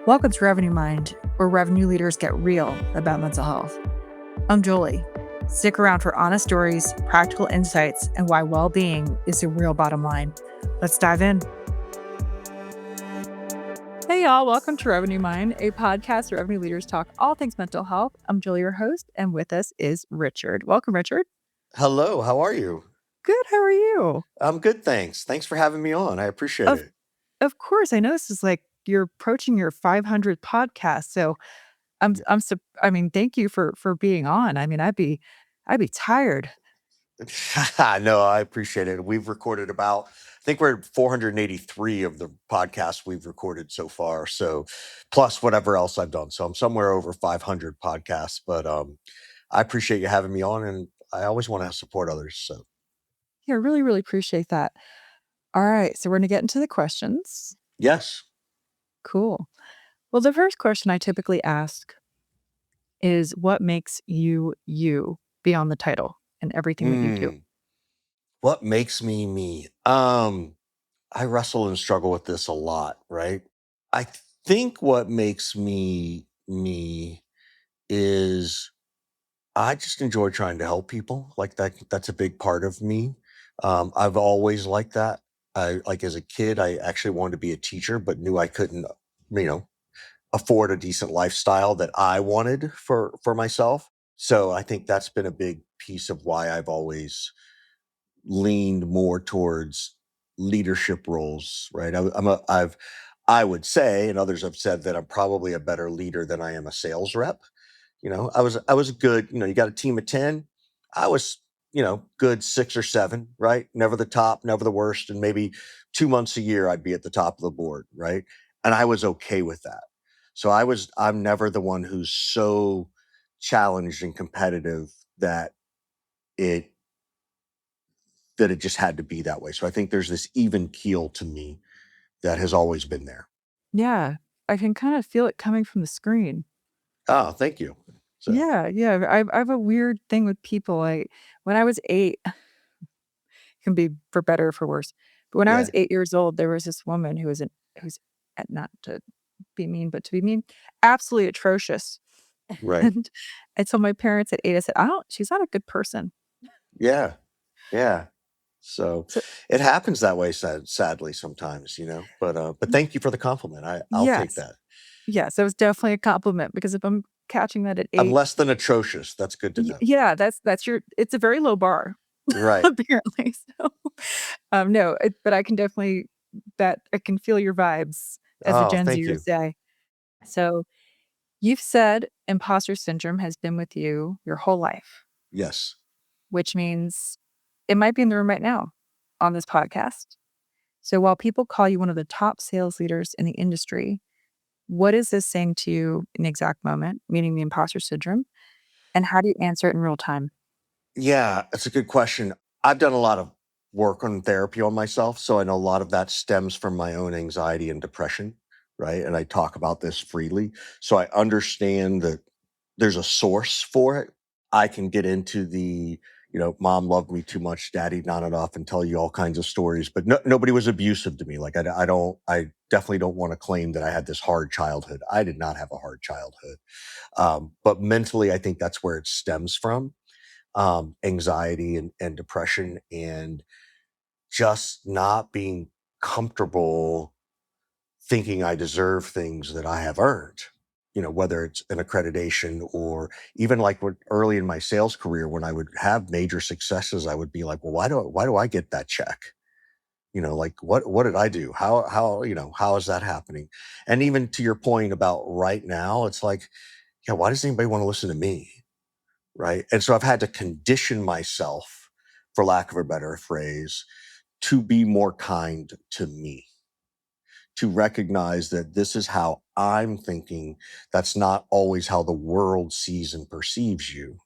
Welcome to Revenue Mind, where revenue leaders get real about mental health. I'm Jolie. Stick around for honest stories, practical insights, and why well-being is the real bottom line. Let's dive in. Hey, y'all. Welcome to Revenue Mind, a podcast where revenue leaders talk all things mental health. I'm Jolie, your host, and with us is Richard. Welcome, Richard. Hello, how are you? Good. How are you? I'm good, thanks. Thanks for having me on. I appreciate it. Of course. I know this is like you're approaching your 500 podcast, so thank you for being on. I mean, I'd be tired. No, I appreciate it. We've recorded I think we're at 483 of the podcasts we've recorded so far. So plus whatever else I've done. So I'm somewhere over 500 podcasts, but I appreciate you having me on, and I always want to support others. So Yeah, I really, really appreciate that. All right, so we're gonna get into the questions. yes. Cool. Well, the first question I typically ask is what makes you beyond the title and everything that you do? What makes me me? I wrestle and struggle with this a lot, right? I think what makes me me is I just enjoy trying to help people. Like that's a big part of me. I've always liked that. I like as a kid, I actually wanted to be a teacher, but knew I couldn't, you know, afford a decent lifestyle that I wanted for myself. So I think that's been a big piece of why I've always leaned more towards leadership roles, right? I would say, and others have said that I'm probably a better leader than I am a sales rep. I was a good, you got a team of 10. I was, good 6 or 7, right? Never the top, never the worst. And maybe 2 months a year I'd be at the top of the board, right? And I was okay with that. So I'm never the one who's so challenged and competitive that it it just had to be that way. So I think there's this even keel to me that has always been there. Yeah, I can kind of feel it coming from the screen. Oh, thank you. So Yeah. I have a weird thing with people. When I was 8, it can be for better or for worse. But when I was yeah, 8 years old, there was this woman who's not to be mean, but to be mean, absolutely atrocious. right. And I told my parents at 8, I said, "I don't she's not a good person." Yeah, yeah. So So it happens that way, sadly sometimes, But y thank you for the compliment. I'll take yes. that. Yes, it was definitely a compliment because if I'm catching that at I'm 8, less than atrocious. That's good to know. yeah, that's your it's a very low bar, Right. apparently, so, no, but I can definitely that I can feel your vibes, as a Oh, Gen thank Zer would you. say. So, you've said imposter syndrome has been with you your whole life, Yes. which means it might be in the room right now on this podcast. So, while people call you one of the top sales leaders in the industry, what is this saying to you in the exact moment, meaning the imposter syndrome, and how do you answer it in real time? Yeah, that's a good question. I've done a lot of work on therapy on myself, so I know a lot of that stems from my own anxiety and depression, right? And I talk about this freely. So I understand that there's a source for it. I can get into mom loved me too much, daddy not enough, and tell you all kinds of stories, but nobody was abusive to me. Like I definitely don't want to claim that I had this hard childhood. I did not have a hard childhood. But mentally, I think that's where it stems from, anxiety and depression, and just not being comfortable thinking I deserve things that I have earned. Whether it's an accreditation or even like early in my sales career, when I would have major successes, I would be like, well, why do I get that check? Like what did I do? How is that happening? And even to your point about right now, it's like, yeah, why does anybody want to listen to me? Right. And so I've had to condition myself, for lack of a better phrase, to be more kind to me, to recognize that this is how I'm thinking. That's not always how the world sees and perceives you.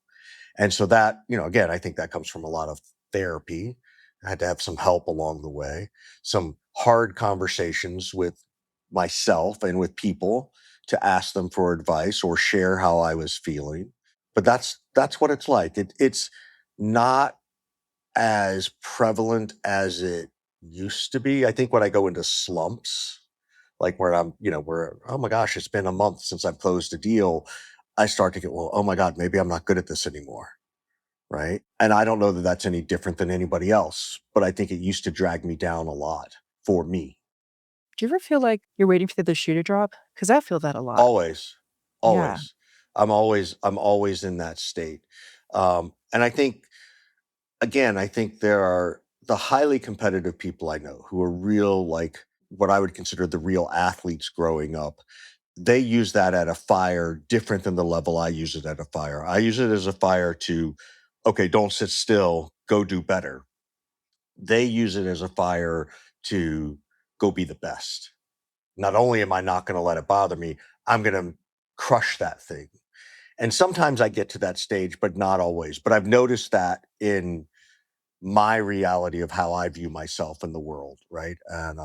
And so that, again, I think that comes from a lot of therapy. I had to have some help along the way, some hard conversations with myself and with people to ask them for advice or share how I was feeling. But that's what it's like. It's not as prevalent as it used to be. I think when I go into slumps, like where where, oh my gosh, it's been a month since I've closed a deal. I start to get, well, oh my God, maybe I'm not good at this anymore. Right. And I don't know that that's any different than anybody else, but I think it used to drag me down a lot for me. Do you ever feel like you're waiting for the shoe to drop? Because I feel that a lot. Always, Yeah. always. I'm always in that state. And I think, again, I think there are the highly competitive people I know who are real, like what I would consider the real athletes growing up. They use that at a fire different than the level I use it at a fire. I use it as a fire to, okay, don't sit still, go do better. They use it as a fire to go be the best. Not only am I not going to let it bother me, I'm going to crush that thing. And sometimes I get to that stage, but not always. But I've noticed that in my reality of how I view myself in the world, right? And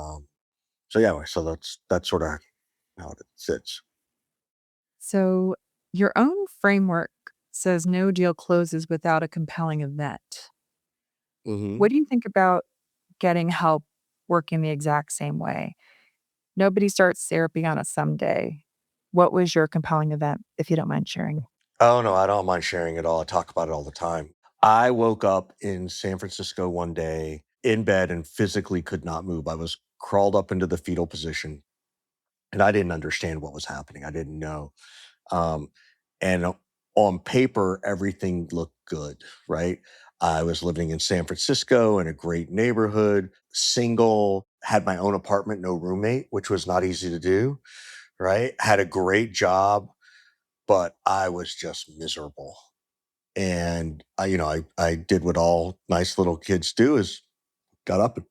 so yeah, so that's sort of how it sits. So, your own framework says no deal closes without a compelling event. Hmm. What do you think about getting help working the exact same way? Nobody starts therapy on a someday. What was your compelling event, if you don't mind sharing? Oh no, I don't mind sharing it all. I talk about it all the time. I woke up in San Francisco one day in bed and physically could not move. I was crawled up into the fetal position and I didn't understand what was happening. I didn't know. Um, and on paper, everything looked good, right? I was living in San Francisco in a great neighborhood, single, had my own apartment, no roommate, which was not easy to do, right? Had a great job, but I was just miserable. And I did what all nice little kids do is got up and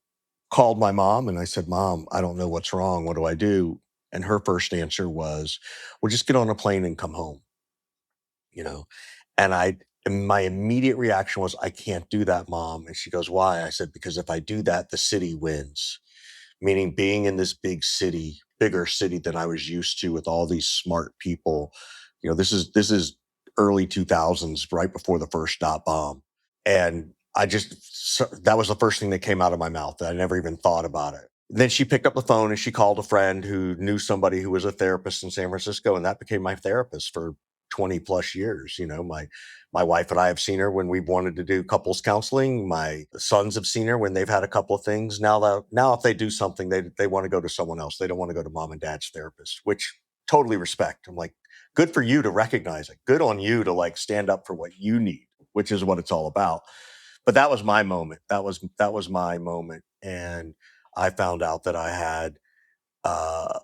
called my mom and I said, "Mom, I don't know what's wrong. What do I do?" And her first answer was, "Well, just get on a plane and come home." you know? And my immediate reaction was, "I can't do that, Mom." And she goes, "Why?" I said, "Because if I do that, the city wins." Meaning being in this big city, bigger city than I was used to with all these smart people. This is early 2000s, right before the first dot bomb. And that was the first thing that came out of my mouth. I never even thought about it. Then she picked up the phone and she called a friend who knew somebody who was a therapist in San Francisco, and that became my therapist for 20 plus years. My wife and I have seen her when we've wanted to do couples counseling. My sons have seen her when they've had a couple of things. Now if they do something, they want to go to someone else. They don't want to go to mom and dad's therapist, which totally respect. I'm like, good for you to recognize it. Good on you to like stand up for what you need, which is what it's all about. But that was my moment. That was my moment. And I found out that I had uh,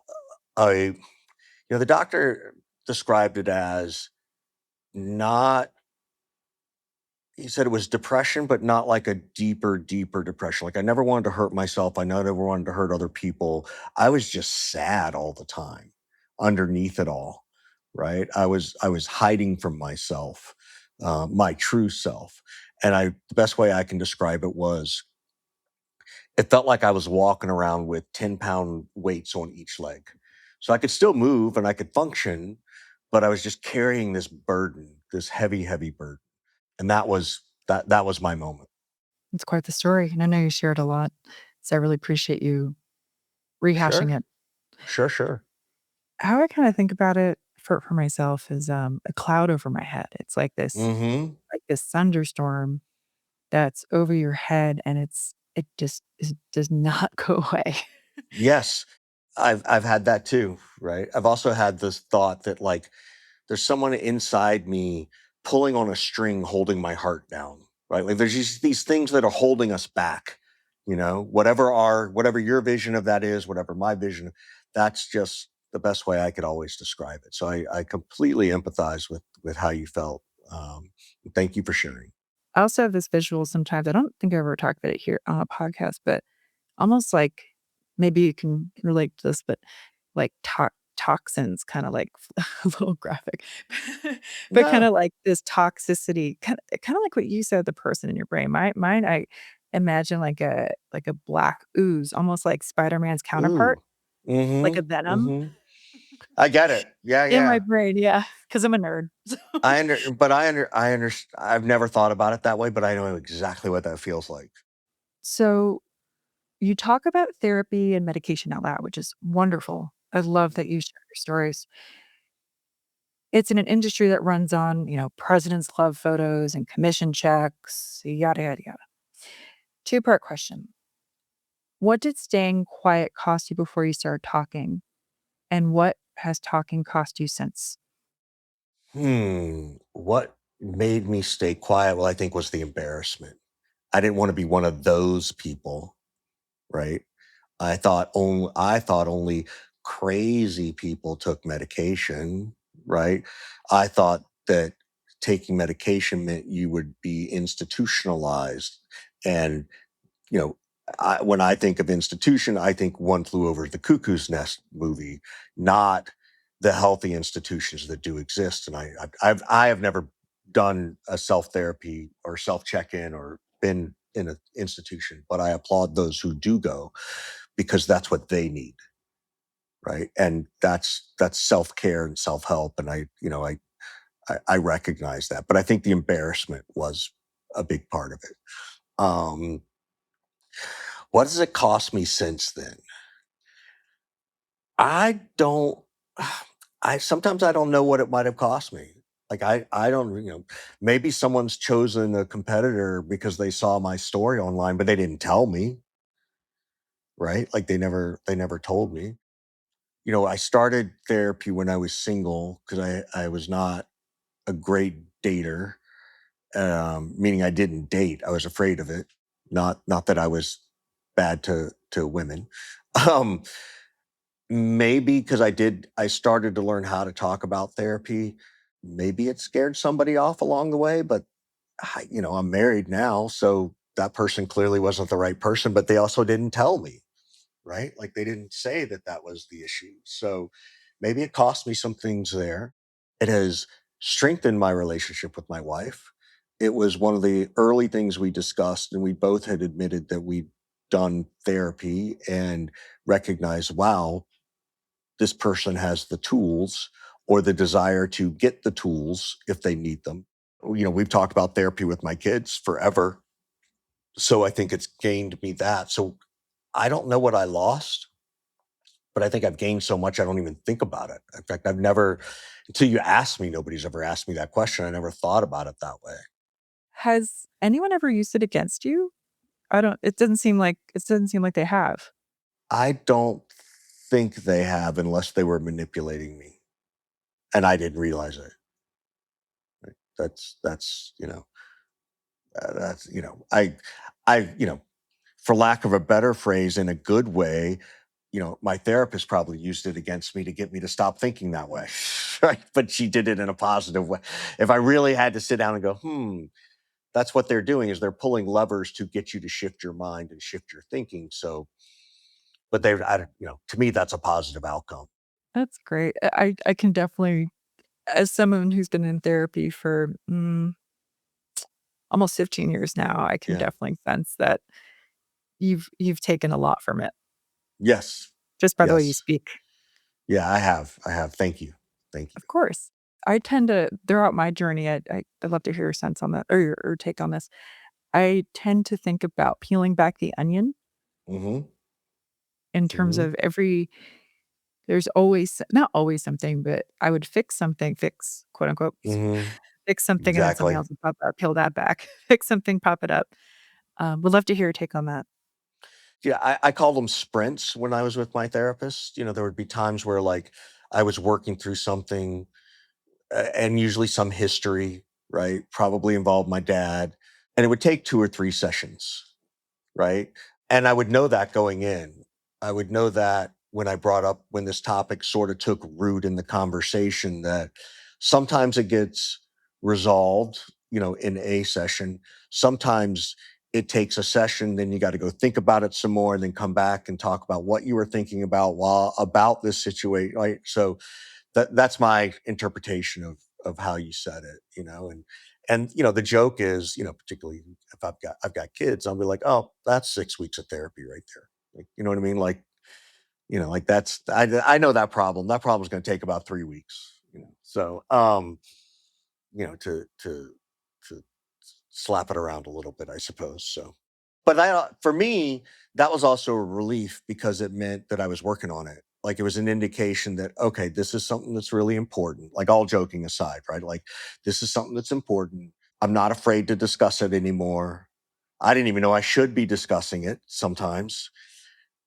the doctor described it as not, he said it was depression, but not like a deeper, deeper depression. Like I never wanted to hurt myself. I never wanted to hurt other people. I was just sad all the time underneath it all. Right. I was hiding from myself, my true self. And the best way I can describe it was it felt like I was walking around with 10-pound weights on each leg. So I could still move and I could function, but I was just carrying this burden, this heavy, heavy burden. And that was my moment. It's quite the story, and I know you shared a lot, so I really appreciate you rehashing Sure. it. Sure, sure. How I kinda think about it for myself is, a cloud over my head. It's Mhm. like this thunderstorm that's over your head, and it does not go away. Yes. I've had that too, right? I've also had this thought that like there's someone inside me pulling on a string holding my heart down, right? Like there's these things that are holding us back, whatever your vision of that is, whatever my vision, that's just the best way I could always describe it. So I completely empathize with how you felt. Thank you for sharing. I also have this visual sometimes, I don't think I ever talked about it here on a podcast, but almost like maybe you can relate to this, but like toxins, kinda like a little graphic, but kinda No. like this toxicity, kinda like what you said, the person in your brain. Mine, I imagine like a black ooze, almost like Spider-Man's counterpart, Ooh. like a Mhm. venom Mhm. I get it. Yeah, in my yeah. brain, yeah, because 'cause I'm a nerd. I've never thought about it that way, but I know exactly what that feels like. So You talk about therapy and medication out loud, which is wonderful. I love that Mhm. you share your stories. It's in an industry that runs on, president's club photos and commission checks, yada, yada, yada. Two-part question. What did staying quiet cost you before you started talking? And what has talking cost you since? What made me stay quiet? Well, I think was the embarrassment. I didn't want to be one of those people, right? I thought only crazy people took medication, right? I thought that taking medication meant you would be institutionalized. And, you know, when I think of institution, I think One Flew Over the Cuckoo's Nest movie, not the healthy institutions that do exist. And I have never done a self therapy or self check in or been in an institution, but I applaud those who do go because that's what they need, right? And that's self care and self help, and I recognize that, but I think the embarrassment was a big part of it. Um, what has it cost me since then? I don't. I sometimes I don't know what it might have cost me. Like I don't maybe someone's chosen a competitor because they saw my story online, but they didn't tell me, right? Like they never told me. I started therapy when I was single because I was not a great dater, meaning I didn't date. I was afraid of it. Not that I was bad to women. Um, maybe because I started to learn how to talk about therapy. Maybe it scared somebody off along the way, but I'm married now, so that person clearly wasn't the right person, but they also didn't tell me, right? Like they didn't say that that was the issue. So maybe it cost me some things there. It has strengthened my relationship with my wife. It was one of the early things we discussed, and we both had admitted that we'd done therapy and recognized, wow, this person has the tools or the desire to get the tools if they need them. We've talked about therapy with my kids forever. So I think it's gained me that. So I don't know what I lost, but I think I've gained so much I don't even think about it. In fact, I've never until you asked me, nobody's ever asked me that question. I never thought about it that way. Has anyone ever used it against you? I don't it doesn't seem like they have. I don't think they have unless they were manipulating me and I didn't realize it. Right? That's for lack of a better phrase, in a good way, my therapist probably used it against me to get me to stop thinking that way. Right. But she did it in a positive way. If I really had to sit down and go, that's what they're doing is they're pulling levers to get you to shift your mind and shift your thinking. So, but I don't, to me, that's a positive outcome. That's great. I can definitely, as someone who's been in therapy for, almost 15 years now, I can Yeah. definitely sense that you've taken a lot from it Yes. just by the way you Yes. speak. Yeah. I have. I have. Thank you. Thank you. Of course. I tend to throughout my journey, I'd love to hear your sense on that or your take on this. I tend to think about peeling back the onion Hmm. in terms Hmm. of there's always not always something, but I would fix, quote unquote, Hmm. fix something and then something Exactly. else would pop up, peel that back, fix something, pop it up. Would love to hear your take on that. Yeah, I call them sprints when I was with my therapist. There would be times where like I was working through something and usually some history, right? Probably involved my dad. And it would take 2 or 3 sessions, right? And I would know that going in. I would know that when this topic sort of took root in the conversation, that sometimes it gets resolved, in a session. Sometimes it takes a session, then you got to go think about it some more and then come back and talk about what you were thinking about while about this situation. Right. So that's my interpretation of how you said it, and the joke is, particularly if I've got kids, I'll be like, oh, that's 6 weeks of therapy right there. Like, you know what I mean? Like, like that's I know that problem. That problem is going to take about 3 weeks. So to slap it around a little bit, I suppose. So But for me, that was also a relief because it meant that I was working on it. Like it was an indication that, okay, this is something that's really important. Like all joking aside, right? Like this is something that's important. I'm not afraid to discuss it anymore. I didn't even know I should be discussing it sometimes.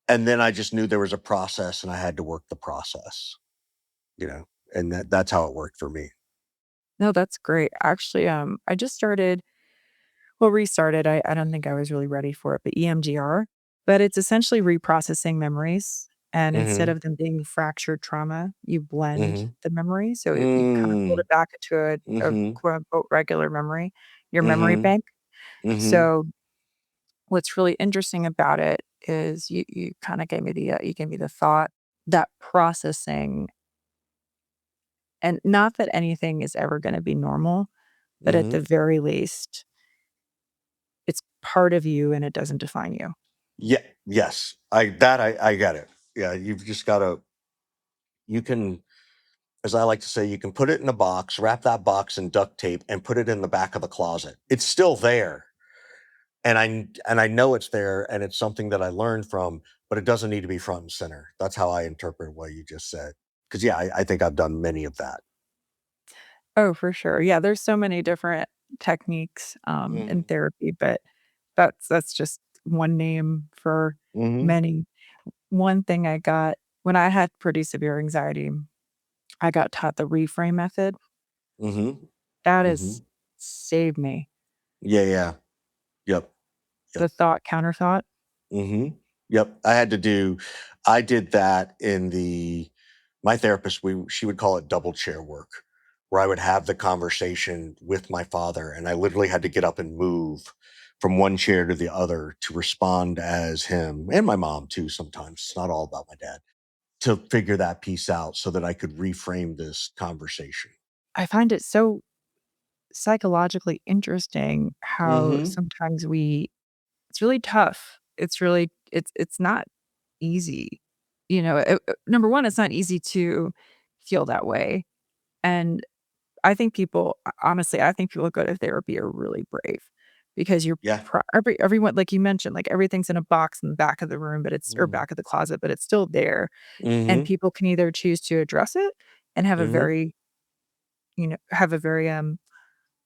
And then I just knew there was a process and I had to work the process, you know, and that's how it worked for me. No, that's great. Actually, I just restarted. I don't think I was really ready for it, but EMDR, but it's essentially reprocessing memories. And instead Mhm. of them being fractured trauma, you blend Mhm. the memory. So you kind of build Mm. it back into a Mhm. quote unquote regular memory, your memory Mhm. bank. Mhm. So what's really interesting about it is you kind of gave me the thought that processing, and not that anything is ever going to be normal, but at the Mhm. very least, it's part of you and it doesn't define you. Yeah. Yes. I get it. Yeah. You've just got to. You can, as I like to say, you can put it in a box, wrap that box in duct tape, and put it in the back of the closet. It's still there, and I know it's there, and it's something that I learned from, but it doesn't need to be front and center. That's how I interpret what you just said. Because yeah, I think I've done many of that. Oh, for sure. Yeah, there's so many different techniques, in Mm. therapy, but that's just one name for Mhm. many. One thing I got when I had pretty severe anxiety, I got taught the reframe method. Mhm. That has Mhm. saved me. Yeah. Yeah. Yep. The Yep. thought, counter thought. Mhm. Yep. I did that in my therapist, she would call it double chair work, where I would have the conversation with my father and I literally had to get up and move from one chair to the other to respond as him and my mom too sometimes. It's not all about my dad. To figure that piece out so that I could reframe this conversation. I find it so psychologically interesting how Mhm. sometimes it's really tough. It's not easy. Number 1, it's not easy to feel that way, and I think people who go to therapy are really brave because Yeah. everyone, like you mentioned, like, everything's in a box in the back of the room, but it's or Mhm. back of the closet, but it's still there, and Mhm. people can either choose to address it and Mhm. have a very,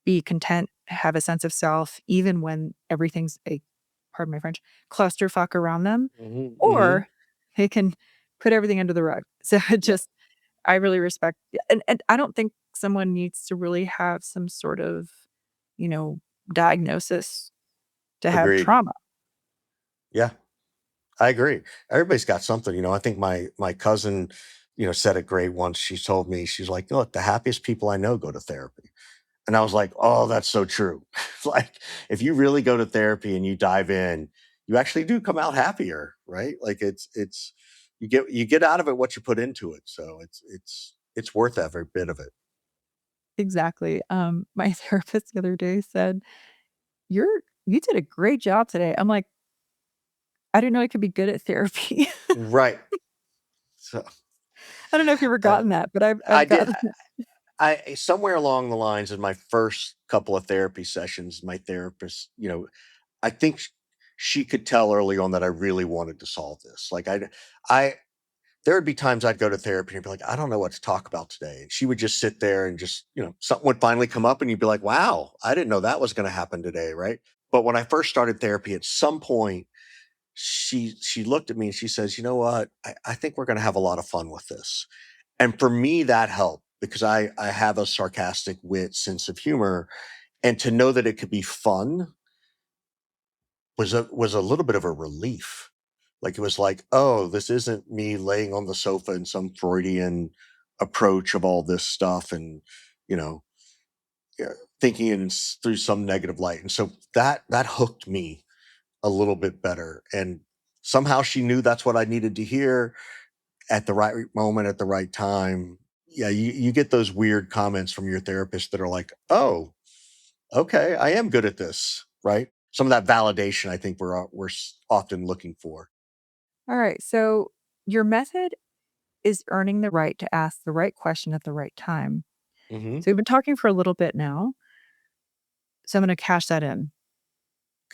be content, have a sense of self, even when everything's a pardon my French, clusterfuck around them, Mhm. Mhm. or they can put everything under the rug. So it Yep. just I really respect, and I don't think someone needs to really have some sort of, you know, diagnosis to have Agreed. trauma. Yeah. I agree. Everybody's got something, I think my cousin, said it great once. She told me, she's like, "Look, the happiest people I know go to therapy." And I was like, "Oh, that's so true." Like if you really go to therapy and you dive in, you actually do come out happier, right? Like it's you get out of it what you put into it. So it's worth every bit of it. Exactly. My therapist the other day said, You did a great job today." I'm like, "I didn't know I could be good at therapy." Right. So I don't know if you've ever uh, gotten that, but I I've did gotten that. I somewhere along the lines in my first couple of therapy sessions, my therapist, I think she could tell early on that I really wanted to solve this. Like I, there would be times I'd go to therapy and be like, I don't know what to talk about today. And she would just sit there and just, something would finally come up and you'd be like, wow, I didn't know that was going to happen today. Right. But when I first started therapy, at some point, she looked at me and she says, you know what? I think we're going to have a lot of fun with this. And for me, that helped because I have a sarcastic wit, sense of humor. And to know that it could be fun was a little bit of a relief. Like it was like, oh, this isn't me laying on the sofa in some Freudian approach of all this stuff and, you know, yeah, thinking it through some negative light. And so that hooked me a little bit better. And somehow she knew that's what I needed to hear at the right moment at the right time. Yeah, you get those weird comments from your therapist that are like, oh, okay, I am good at this, right? Some of that validation I think we're often looking for. Alright, so your method is earning the right to ask the right question at the right time. Mhm. So we've been talking for a little bit now, so I'm gonna cash that in.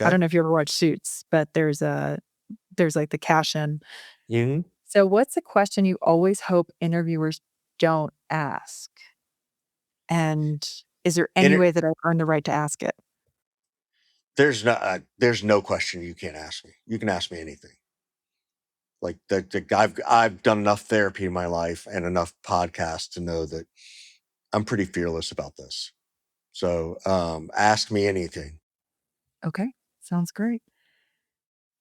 I Okay. don't know if you ever watch Suits, but there's like the cash in. Mhm. So what's a question you always hope interviewers don't ask? And is there any And way that I've earned the right to ask it? there's no question you can't ask me. You can ask me anything. Like I've done enough therapy in my life and enough podcasts to know that I'm pretty fearless about this. So ask me anything. Okay, sounds great.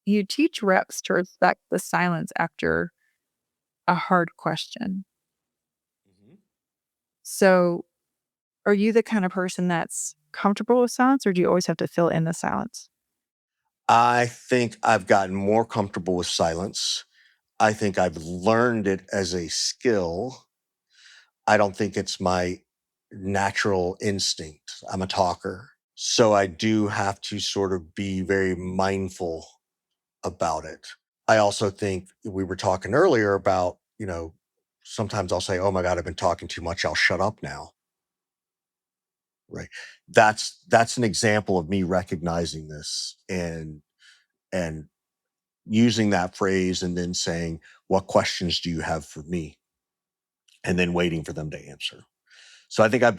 You teach reps to respect the silence after a hard question. Mhm. So, are you the kind of person that's comfortable with silence, or do you always have to fill in the silence? I think I've gotten more comfortable with silence. I think I've learned it as a skill. I don't think it's my natural instinct. I'm a talker. So I do have to sort of be very mindful about it. I also think we were talking earlier about, sometimes I'll say, "Oh my god, I've been talking too much. I'll shut up now." Right? That's an example of me recognizing this and using that phrase and then saying, "What questions do you have for me?" and then waiting for them to answer. So I think I've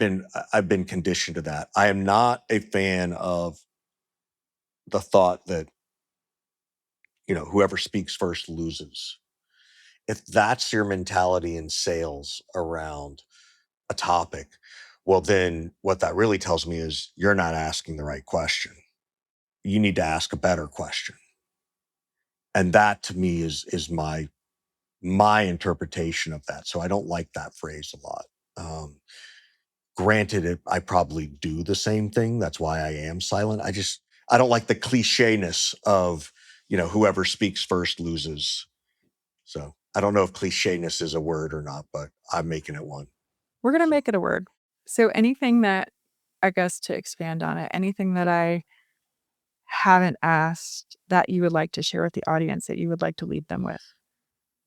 been conditioned to that. I am not a fan of the thought that, whoever speaks first loses. If that's your mentality in sales around a topic, well, then what that really tells me is you're not asking the right question. You need to ask a better question. And that to me is my interpretation of that. So I don't like that phrase a lot. Um, Granted, I probably do the same thing. That's why I am silent. I don't like the clichéness of, whoever speaks first loses. So I don't know if clichéness is a word or not, but I'm making it one. We're gonna So make it a word. So anything that I guess to expand on it, anything that I haven't asked that you would like to share with the audience that you would like to leave them with?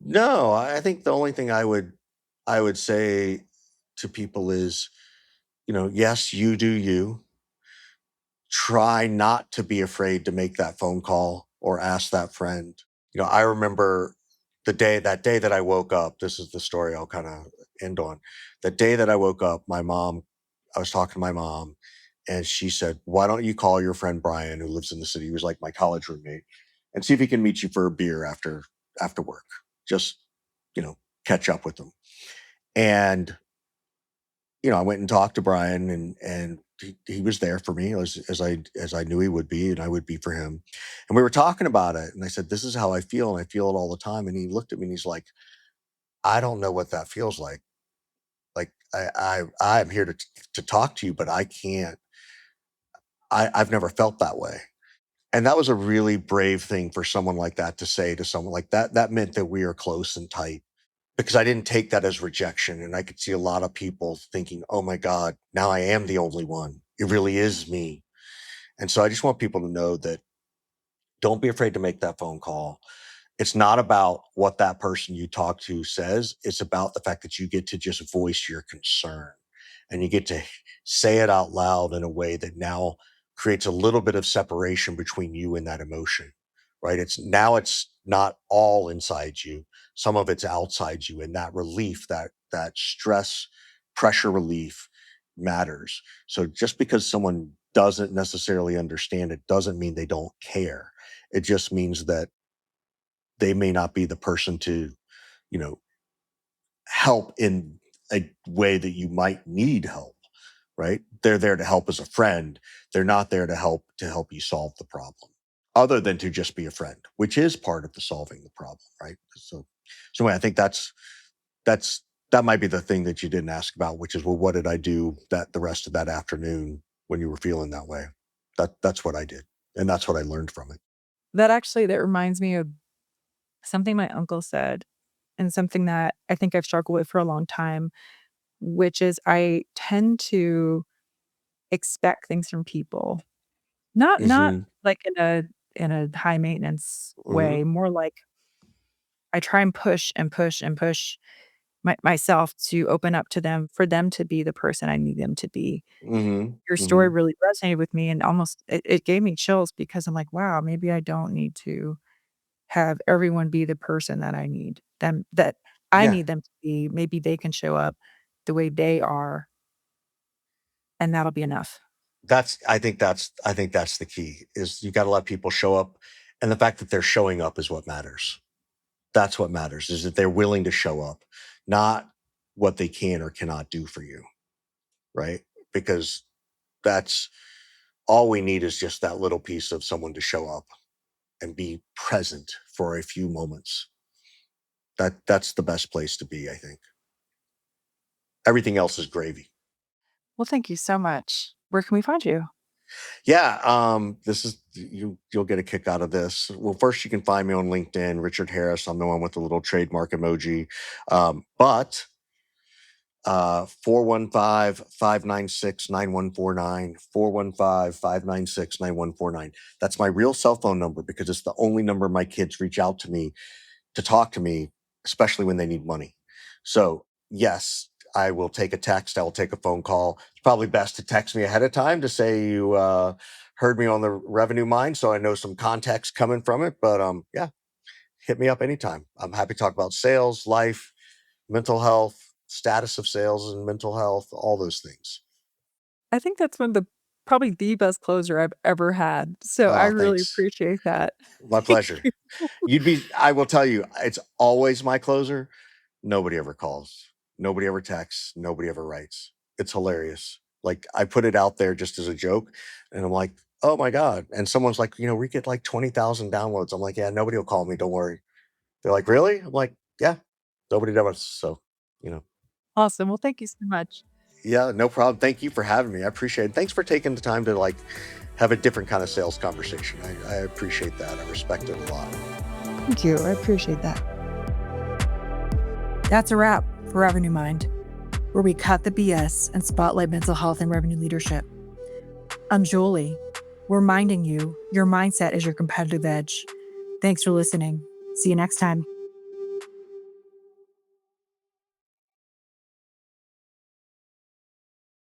no, I think the only thing I would say to people is, yes, you do you. Try not to be afraid to make that phone call or ask that friend. I remember that day that I woke up, this is the story I'll kind of end on. The day that I woke up, I was talking to my mom and she said, "Why don't you call your friend Brian who lives in the city?" He was like my college roommate, "and see if he can meet you for a beer after work. Just, you know, catch up with him." And I went and talked to Brian and he was there for me as I knew he would be and I would be for him. And we were talking about it and I said, "This is how I feel and I feel it all the time." And he looked at me and he's like, "I don't know what that feels like. Like I'm here to talk to you, but I can't I've never felt that way." And that was a really brave thing for someone like that to say to someone like that. That meant that we are close and tight because I didn't take that as rejection. And I could see a lot of people thinking, "Oh my God, now I am the only one. It really is me." And so I just want people to know that don't be afraid to make that phone call. It's not about what that person you talk to says. It's about the fact that you get to just voice your concern and you get to say it out loud in a way that now creates a little bit of separation between you and that emotion, right? It's not all inside you. Some of it's outside you and that relief, that stress, pressure relief matters. So just because someone doesn't necessarily understand it doesn't mean they don't care. It just means that they may not be the person to, you know, help in a way that you might need help, right? They're there to help as a friend. They're not there to help you solve the problem, other than to just be a friend, which is part of the solving the problem, right? So anyway, I think that's that might be the thing that you didn't ask about, which is, well, what did I do that the rest of that afternoon when you were feeling that way? That's what I did, and that's what I learned from it. That reminds me of something my uncle said and something that I think I've struggled with for a long time, which is I tend to expect things from people. Not Hmm. like in a high maintenance Hmm. way, more like I try and push and push and push myself to open up to them, for them to be the person I need them to be. Mhm, Your story mhm. really resonated with me and almost it gave me chills because I'm like, "Wow, maybe I don't need to have everyone be the person that I need them that I Yeah, need them to be. Maybe they can show up the way they are, and that'll be enough." I think that's the key, is you gotta let people show up, and the fact that they're showing up is what matters. That's what matters, is that they're willing to show up, not what they can or cannot do for you, right? Because that's all we need, is just that little piece of someone to show up and be present for a few moments. That's the best place to be, I think. Everything else is gravy. Well, thank you so much. Where can we find you? Yeah, this is you'll get a kick out of this. Well, first you can find me on LinkedIn, Richard Harris. I'm the one with the little trademark emoji. But 415-596-9149, 415-596-9149. That's my real cell phone number, because it's the only number my kids reach out to me to talk to me, especially when they need money. So, yes, I will take a text. I will take a phone call. It's probably best to text me ahead of time to say you heard me on the revenue mind, so I know some context coming from it. But yeah, hit me up anytime. I'm happy to talk about sales, life, mental health, status of sales and mental health, all those things. I think that's one of the probably the best closer I've ever had, so I Oh, really thanks. appreciate that. My Thank pleasure. you. I will tell you, it's always my closer. Nobody ever calls. Nobody ever texts. Nobody ever writes. It's hilarious. Like, I put it out there just as a joke, and I'm like, oh my God. And someone's like, we get like 20,000 downloads. I'm like, yeah, nobody will call me. Don't worry. They're like, really? I'm like, yeah, nobody does. So, you know, Awesome, well, thank you so much. yeah, no problem. Thank you for having me. I appreciate it. Thanks for taking the time to like have a different kind of sales conversation. I appreciate that. I respect it a lot. Thank you, I appreciate that. That's a wrap for Revenue Mind, where we cut the BS and spotlight mental health and revenue leadership. I'm Jolie, reminding you your mindset is your competitive edge. Thanks for listening. See you next time.